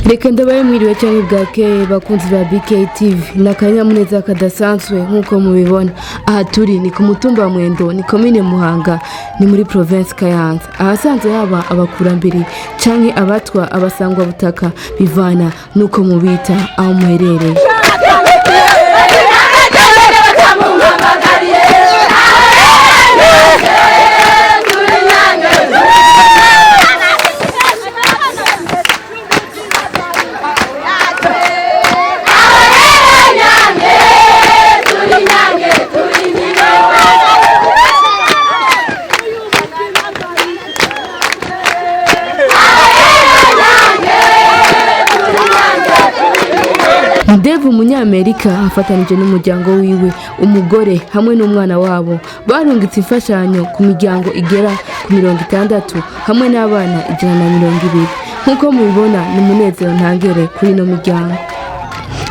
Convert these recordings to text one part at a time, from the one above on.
Reka ndabaye mwiriwe cyane bwakeye bakunzi ba BK TV n'akanyamuneza kadasanzwe nk'uko mubibona. Aha turi ni ku mutumba wa Mwendo, ni komine Muhanga, ni muri province Kayanza. Ahasanzwe haba abakurambere canke abatwa abasangwa butaka bivana nuko mubita aho muherereye. Dave umunyamerika afatanije n'umuryango wiwe, umugore hamwe n'umwana wabo barungitse imfashanyo ku miryango igera ku 60 hamwe n'abana 120. Nk'uko mubibona ni umunezero ntangere kuri ino miryango.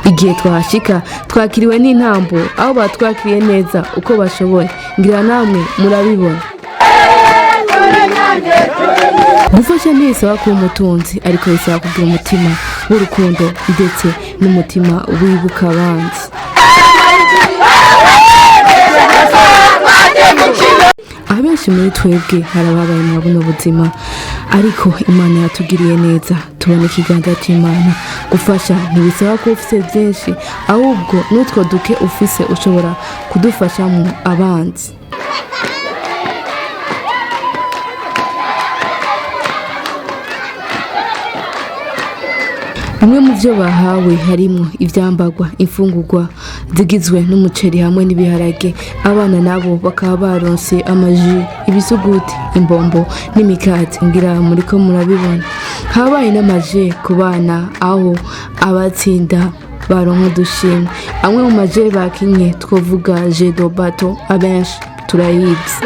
Igihe twahashika twakiriwe n'intambo aho batwakiriye neza uko bashoboye, ngira namwe murabibona. Gufasha ntibisaba kuba umutunzi, ariko bisaba kugira umutima w'urukundo ndetse n'umutima wibuka abandi. Abenshi muri twebwe harababaye mu buno buzima, ariko Imana yatugiriye neza, tubona ikiganza cy'Imana. Gufasha ntibisaba ko ufise byinshi, ahubwo n'utwo duke ufise ushobora kudufashamo abandi. Bimwe mu byo bahawe harimo ivyambagwa, imfungurwa zigizwe n'umuceri hamwe n'ibiharage. Abana nabo bakaba baronse amaji, ibisuguti, imbombo n'imikate, ngira muri ko murabibona. Habaye n'amaje ku bana aho abatsinda baronka udushimwe. Amwe mu maje bakinye twovuga je do bato, abenshi turayizi.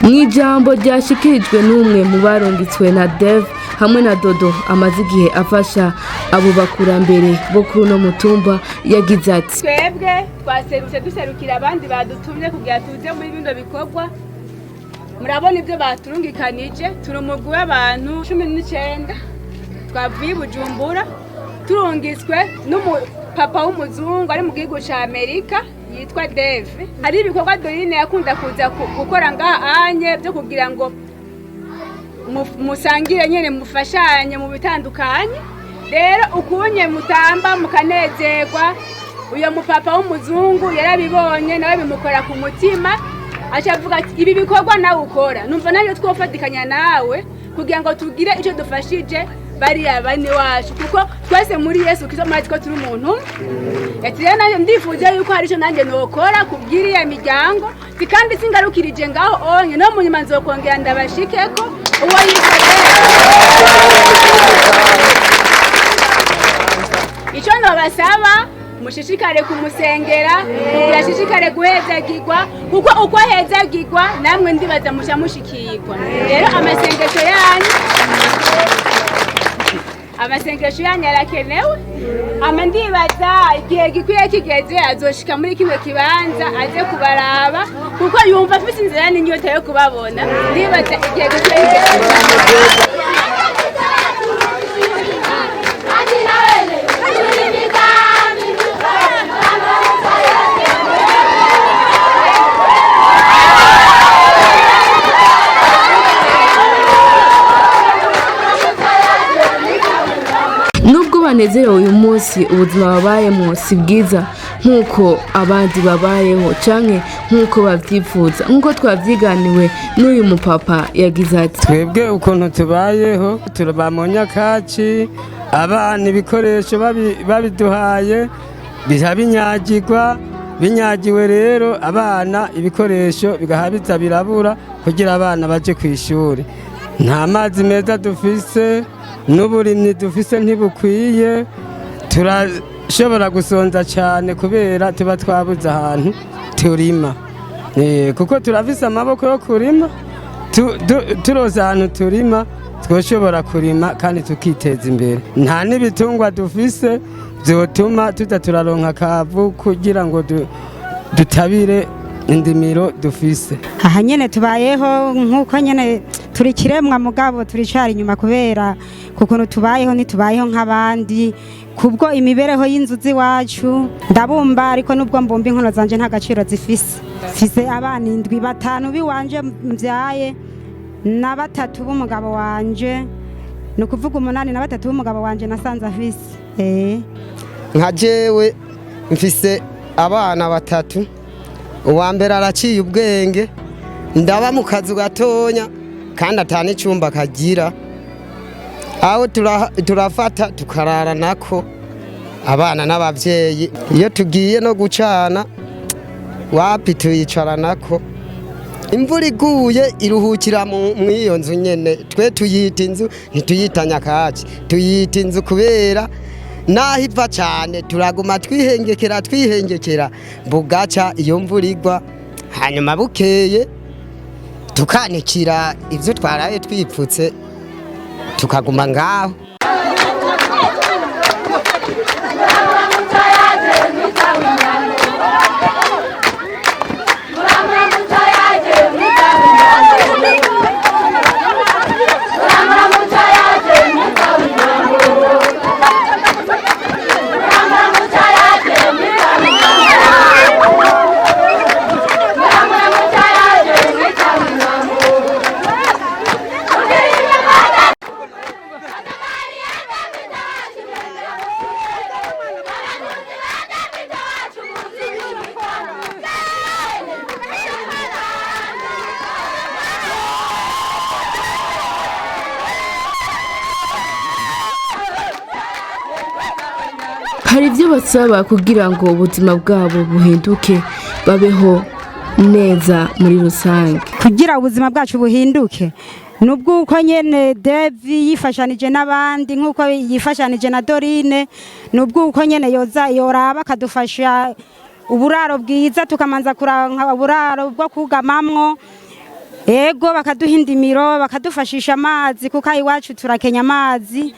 Mw'ijambo ryashikirijwe n'umwe mu barungitswe na Dev hamwe na Dodo amaze igihe afasha abo bakurambere bo kuri uno mutumba, yagize ati: twebwe twaserutse duserukira abandi badutumye kugira tuze muri bino bikorwa. Murabona ibyo baturungikanije, turi umugwi w'abantu 19 twavuye Bujumbura, turungitswe n'umupapa w'umuzungu ari mu gihugu ca Amerika yitwa Dave. Hari ibikorwa Dorine yakunda kuza gukora ngaha anye byo kugira ngo musangire nyene mufashanye mu bitandukanye. Rero ukunye mutamba mukanezerwa, uyo mupapa w'umuzungu yarabibonye nawe bimukora ku mutima, acavuga ati ibi bikorwa nawe ukora, numva nayo twofatikanya nawe kugira ngo tugire ico dufashije bariya bane wacu, kuko twese muri Yesu Kristo mazi ko turi umuntu. Yatire nayo ndifuza yuko hari ico nanjye nokora kubwira ya miryango, kandi singarukirije ngaho onye no munyuma nzokongera ndabashikeko uwo yitwa. Ico ndabasaba mushishikare kumusengera, kugira shishikare guhezagirwa, kuko uko hezagirwa namwe ndibaza musha mushikirwa. Rero amasengesho yanyu arakenewe. Ndibaza igihe gikwiye kigeze azoshika muri kimwe kibanza aze kubaraba, kuko yumva afite inzira n'inyota yo kubabona. Ndibaza igihe gikwiye kigeze. Nubwo banezerewe uyu munsi, ubuzima babayemo si bwiza, nk'uko abandi babayeho canke nk'uko bavyifuza nk'uko twavyiganiwe n'uyu mupapa yagize ati twebwe ukuntu tubayeho turaba mu nyakatsi abana ibikoresho babiduhaye biha binyagirwa binyagiwe rero abana ibikoresho bigahabiza birabura kugira abana baje ku ishuri nta mazi meza dufise n'uburimyi dufise ntibukwiye turashobora gusonza cyane kubera tuba twabuze ahantu turima kuko turafise amaboko yo kurima turoza ahantu turima twoshobora kurima kandi tukiteza imbere nta n'ibitungwa dufise byotuma tuza turaronka akavu kugira ngo dutabire indimiro dufise aha nyene tubayeho nk'uko nyene turi kiremwa mugabo turicari inyuma kubera kuko tubayeho ntitubayeho nk'abandi kubwo imibereho y'inzu z'iwacu ndabumba ariko nubwo mbumba inkono zanje nta gaciro zifise mfise abana 7 5 biwanje mvyaye na 3 b'umugabo wanje ni ukuvuga 8 na 3 b'umugabo wanje nasanze afise nka jewe mfise abana 3 uwa mbere araciye ubwenge ndaba mu kazu gatonya kandi atana icumba kagira aho turafata tukarara nako abana n'abavyeyi iyo tugiye no gucana wapi tuyicara nako imvura iguye iruhukira mu iyo nzu nyene twe tuyita inzu ntituyita nyakatsi tuyita inzu kubera naho iva cyane turaguma twihengekera bugaca iyo mvura igwa hanyuma bukeye tukanikira ivyo twaraye twipfutse tukaguma ngaho hari ibyo basaba kugira ngo ubuzima bwabo buhinduke babeho neza muri rusange kugira ubuzima bwacu buhinduke nubwo uko nyene Devi yifashanije n'abandi nkuko yifashanije na Dorine nubwo uko nyene yoza yoraba kadufasha uburaro bwiza tukamanza kuranka uburaro bwo kugamamwo ego bakaduha indimiro bakadufashisha amazi kuko iwacu turakenya amazi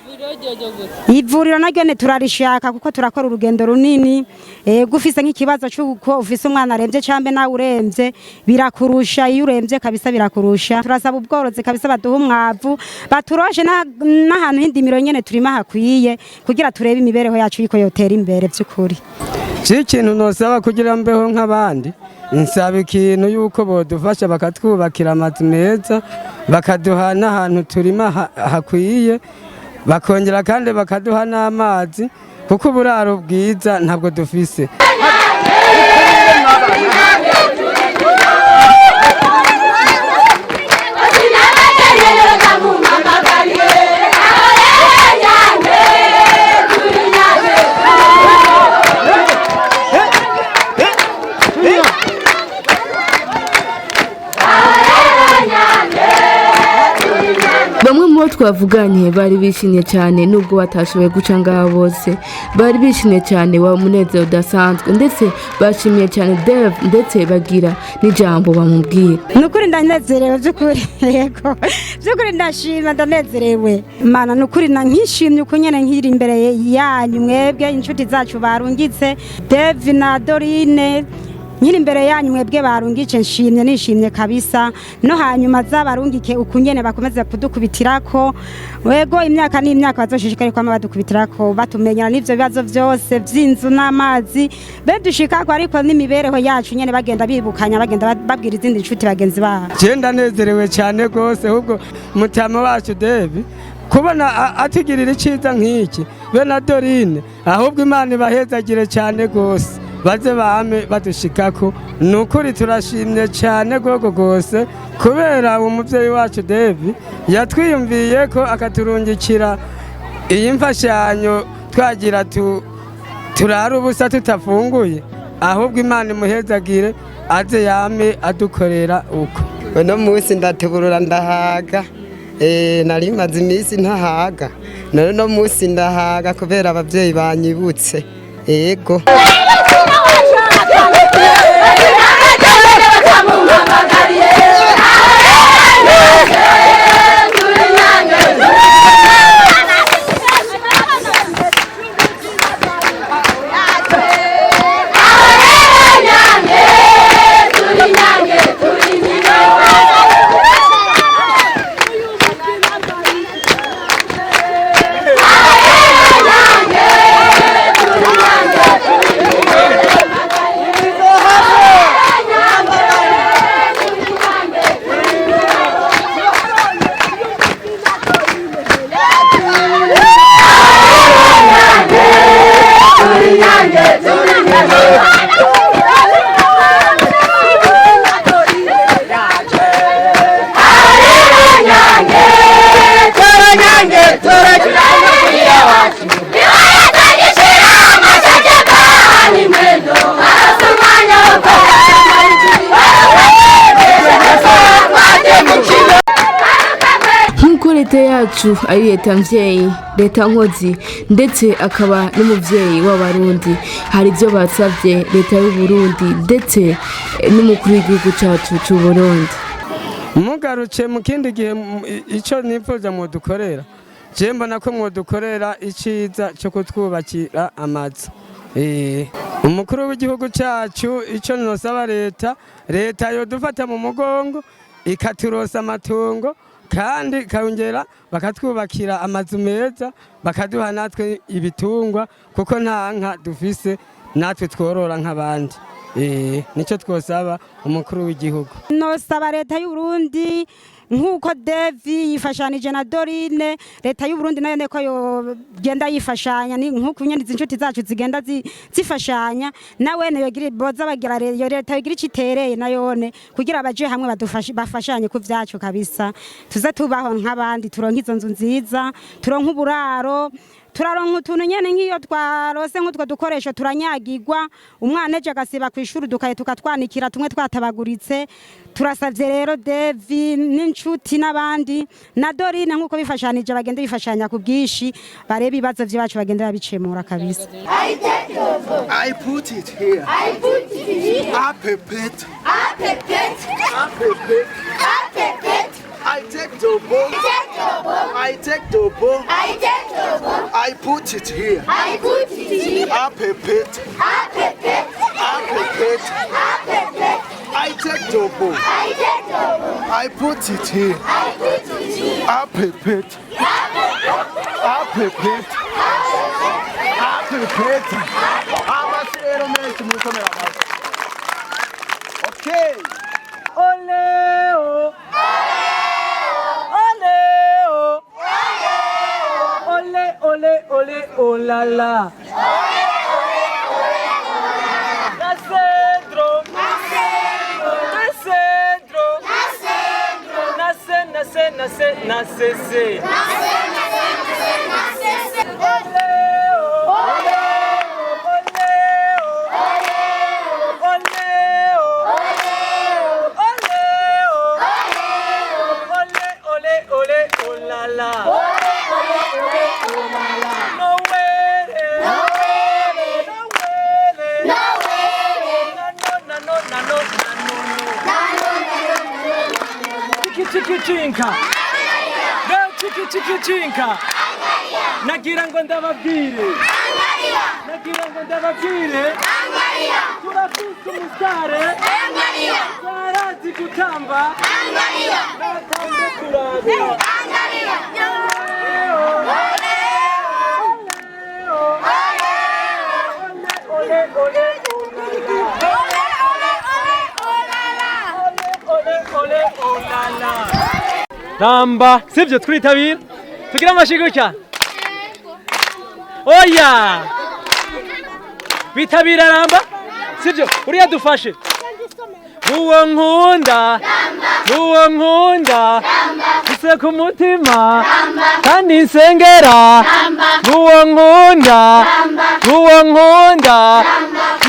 ivuriro naryo ne turarishaka kuko turakora urugendo runini ego ufise nk'ikibazo cy'uko ufise umwana aremvye cambe nawe uremvye birakurusha iyo uremvye kabisa birakurusha turasaba ubworozi kabisa baduha umwavu baturoshe n'ahantu h'indimiro nyene turima hakwiye kugira turebe imibereho yacu yiko yotera imbere by'ukuri ikintu nosaba kugira mbeho nk'abandi nsaba ikintu yuko bodufasha bakatwubakira amazi meza bakaduha n'ahantu turima hakwiye bakongera kandi bakaduha n'amazi kuko uburaro bwiza ntabwo dufise bamwe mu bo twavuganye bari bishimye cyane nubwo batashoboye guca ngaho bose bari bishimye cyane wa munezero udasanzwe ndetse bashimiye cyane Dev ndetse bagira n'ijambo bamubwira nukuri ndanezerewe by'ukuri yego by'ukuri ndashima ndanezerewe mana nukuri nkishimye uko nyene nkiri imbere yanyu mwebwe inshuti zacu barungitse Dev na Dorine nyiri imbere yanyu mwebwe barungice nishimye kabisa no hanyuma zabarungike ukunyene bakomeza kudukubitirako wego imyaka n'imyaka bazoshishikare kwama badukubitirako batumenyana n'ivyo bibazo byose by'inzu n'amazi bedushikako ariko n'imibereho yacu nyene bagenda bibukanya bagenda babwira izindi nshuti bagenzi babo je ndanezerewe cyane gose ahubwo mutama wacu Devi kubona atigirira iciza nk'iki be na Dorine ahubwo Imana ibahezagire cyane gose baze bame badushikako. Nukuri turashimye cyane rwego rwose kubera umuvyeyi wacu Devi yatwiyumviye ko akaturungikira iyi mfashanyo twagira turara ubusa tutafunguye, ahubwo Imana imuhezagire aze yame adukorera uko. Uno munsi ndatuburura ndahaga, nari maze iminsi ntahaga, none uno munsi ndahaga kubera abavyeyi banyibutse. Yego leta yacu ari leta mvyeyi, leta nkozi, ndetse akaba n'umuvyeyi w'abarundi. Hari ibyo basavye leta y'u Burundi ndetse n'umukuru w'igihugu cacu c'u Burundi. Mugaruce mu kindi gihe ico nifuza mu dukorera, je mbona ko mu dukorera iciza cyo kutwubakira amazu. Umukuru w'igihugu cacu ico nosaba leta yo dufata mu mugongo ikaturosa amatungo kandi kongera bakatwubakira amazu meza, bakaduha natwe ibitungwa kuko nta nka dufise natwe tworora nk'abandi. Nico twosaba umukuru w'igihugu. Nosaba leta y'u Burundi nkuko Devi yifashanije na Dorine, leta y'u Burundi nayo neko yo genda yifashanya ni nkuko nyeniza inshuti zacu zigenda zifashanya, nawe ne yogira boza bagira leta yogira icitereye nayone kugira abaje hamwe bafashanye ku vyacu kabisa, tuze tubaho nk'abandi, turonka izo nzu nziza, turonka uburaro, turaronka utuntu nyene nk'iyo twarose nk'utwo dukoresho turanyagirwa, umwana eje agasiba kw'ishuri dukaye tukatwanikira tumwe twatabaguritse. Turasavye rero Devi n'inshuti n'abandi na Dorine nkuko bifashanije bagende bifashanya ku bwishi, barebe ibibazo vyacu bagende babicemura kabisa. I put it here. I put it here. I pepet. I pepet. I pepet. I pepet. I take the ball. I take the ball. I take the ball. I put it here. I put it here. I pepet. I pepet. I pepet. I pepet. I take the ball. I take the ball. I put it here. I put it here. I pepet. I pepet. I pepet. Okay. Oleo. Oleo. Ole ole ole olala. Nascedro. Nascedro. Nascedro. Nasce. Nasce. Chinka. Leo chinka. Nagira ngo ndababwire. Nagira ngo ndababwire. Turafite umusare. Barazi gutamba. Batambe kurabira. Ramba, sivyo twitabira. Tugira amashigo cyane. Oya! Bitabira ramba. sibyo uriya dufashe uwo nkunda ise ku mutima kandi nsengera uwo nkunda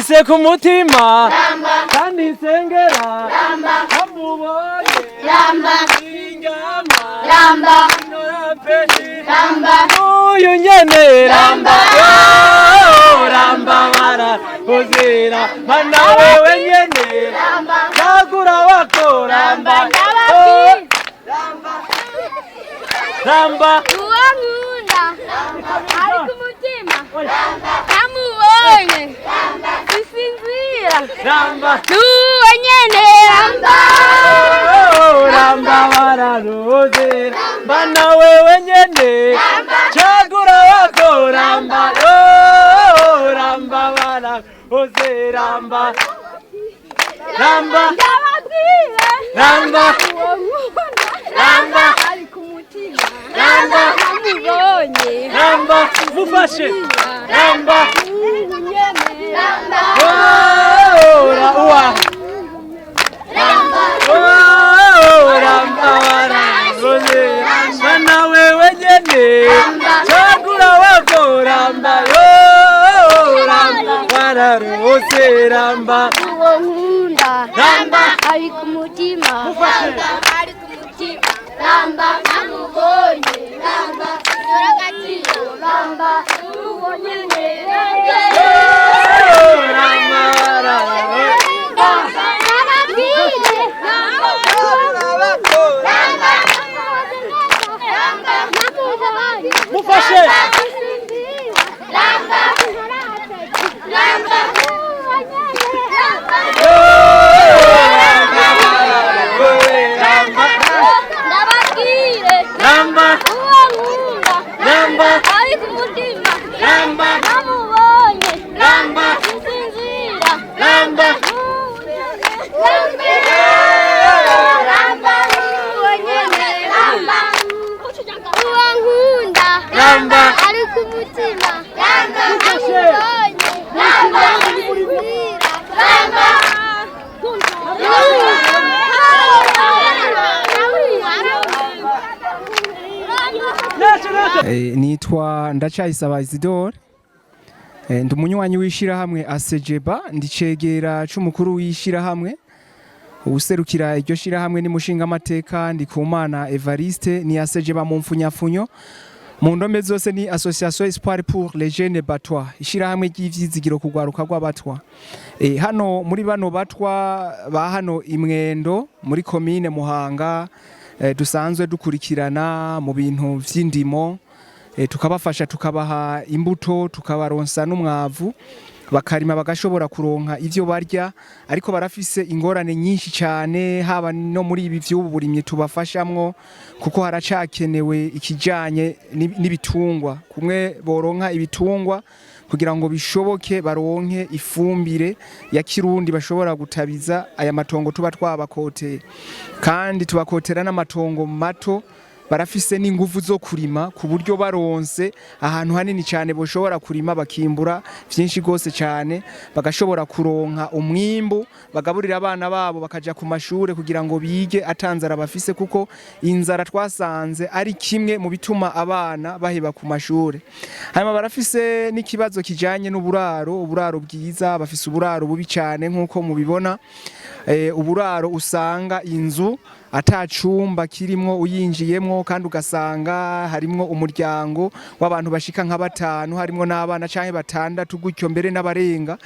ise ku mutima kandi nsengera amubonye ingama uyu nyene ramba bara uzira mana wewe nyene nagura wako ramba uwankunda ari ku mutima namubonye isinzira nuwo nyene ramba bararuze mana wewe nyene chagura wako ramba bararuze ramba ari ku mutima namubonye mufashe mana wewe nyene chagura wako ramba wararose ramba uwo nkunda ari ku mutima namubonye yoragaciro uwo nyene mufashe ari ku mutima namubonye isinzira uwankunda ari ku mutima nitwa Ndacayisaba Isidore ndi umunywanyi w'ishirahamwe asejeba ndicegera c'umukuru w'ishirahamwe userukira iryo shirahamwe ni mushinga amateka ndi Kumana Evariste ni asejeba mu mfunyafunyo mu ndome zose ni Association Espoir pour les jeunes batwa ishirahamwe ry'ivyizigiro kugwaruka rw'abatwa hano muri bano batwa ba hano Imwendo muri commune Muhanga dusanzwe dukurikirana mu bintu vy'indimo tukabafasha tukabaha imbuto tukabaronsa n'umwavu bakarima bagashobora kuronka ivyo barya ariko barafise ingorane nyinshi cyane haba no muri ibi vy'uburimye tubafashamwo kuko haracakenewe ikijanye n'ibitungwa kumwe boronka ibitungwa kugira ngo bishoboke baronke ifumbire ya kirundi bashobora gutabiza aya matongo tuba twabakote kandi tubakotera n'amatongo mato barafise n'inguvu zo kurima ku buryo baronse ahantu hanini cyane boshobora kurima bakimbura byinshi gose cyane bagashobora kuronka umwimbu bagaburira abana babo bakaja ku mashure kugira ngo bige atanzara bafise kuko inzara twasanze ari kimwe mu bituma abana baheba ku mashure hanyuma barafise n'ikibazo kijanye uburaro bwiza bafise uburaro bubi cyane nkuko mubibona uburaro usanga inzu atacumba kirimwo uyinjiyemwo kandi ugasanga harimwo umuryango w'abantu bashika nka 5 harimwo n'abana canke 6 gutyo mbere n'abarenga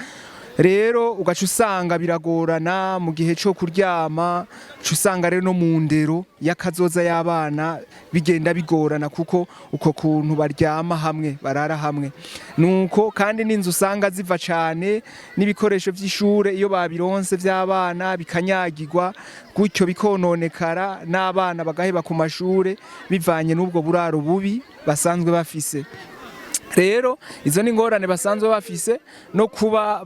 rero ugaca usanga biragorana mu gihe cyo kuryama usanga rero no mu ndero y'akazoza y'abana bigenda bigorana kuko uko kuntu baryama hamwe barara hamwe nuko kandi n'inzu usanga ziva cyane n'ibikoresho by'ishure iyo babironse by'abana bikanyagirwa gutyo bikononekara n'abana bagaheba ku mashure bivanye n'ubwo buraro bubi basanzwe bafise rero izo ni ingorane basanzwe bafise no kuba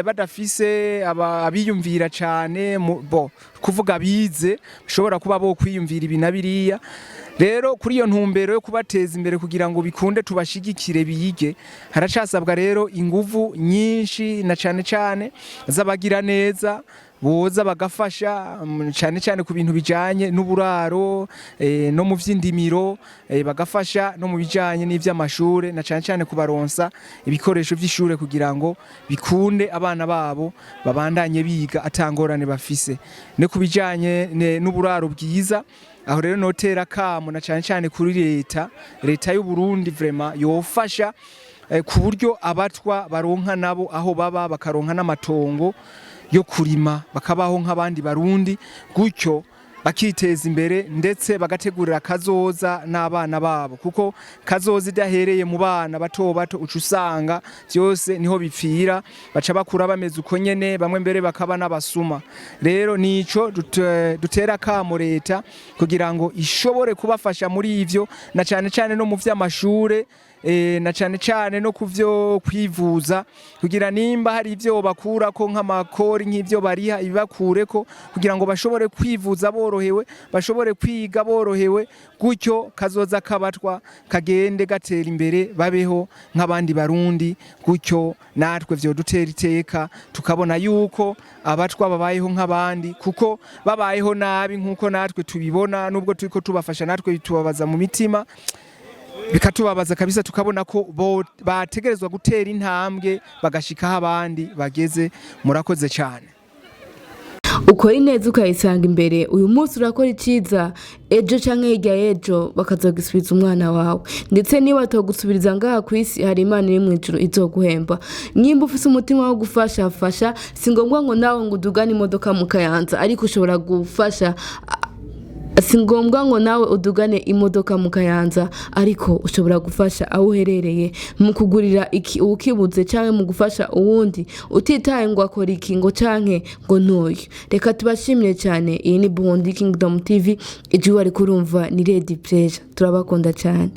badafise abiyumvira cyane kuvuga bize bishobora kuba bo kwiyumvira ibi na biriya. Rero kuri iyo ntumbero yo kubateza imbere kugira ngo bikunde tubashigikire biyige, haracasabwa rero inguvu nyinshi na cyane z'abagira neza boza bagafasha cyane ku bintu bijanye n'uburaro no mu vy'indimiro, bagafasha no mu bijanye n'ivy'amashure na cyane kubaronsa ibikoresho vy'ishure kugira ngo bikunde abana babo babandanye biga atangorane bafise. Ne kubijanye n'uburaro bwiza, aho rero notera kamo na cyane kuri leta y'u Burundi vraiment yofasha ku buryo abatwa baronka nabo aho baba, bakaronka n'amatongo yo kurima, bakabaho nk'abandi barundi, gutyo bakiteza imbere ndetse bagategurira kazoza n'abana babo, kuko kazoza idahereye mu bana bato uca usanga byose niho bipfira, baca bakura bameze uko nyene, bamwe mbere bakaba n'abasuma. Rero nico dutera kamo leta kugira ngo ishobore kubafasha muri ivyo, na cyane no mu vy'amashure, na cyane no kuvyo kwivuza, kugira nimba hari ivyo bakurako nk'amakori nk'ivyo bariha ibibakureko, kugira ngo bashobore kwivuza borohewe, bashobore kwiga borohewe, gutyo kazoza kabatwa kagende gatera imbere, babeho nk'abandi barundi, gutyo natwe vyo dutera iteka tukabona yuko abatwa babayeho nk'abandi, kuko babayeho nabi nkuko natwe tubibona, nubwo turiko tubafasha natwe bitubabaza mu mitima, bikatubabaza kabisa, tukabona ko bategerezwa gutera intambwe bagashikaho abandi bageze. Murakoze cyane. Ukora ineza ukayisanga imbere, uyu munsi urakora iciza, ejo canke hirya y'ejo bakazogisubiza umwana wawe, ndetse niba batogusubiriza ngaha ku isi hari Imana iri mu ijuru izoguhemba. Nimba ufise umutima wo gufasha, fasha. Si ngombwa ngo nawe ngo udugane imodoka mu Kayanza, ariko ushobora gufasha. Si ngombwa ngo nawe udugane imodoka mu Kayanza, ariko ushobora gufasha aho uherereye mu kugurira ukibuze canke mu gufasha uwundi utitaye ngo akora iki ngo canke ngo ntoyo. Reka tubashimire cyane. Iyi ni Burundi Kingdom TV, igihe ari kurumva ni Lady Pleasure. Turabakunda cyane.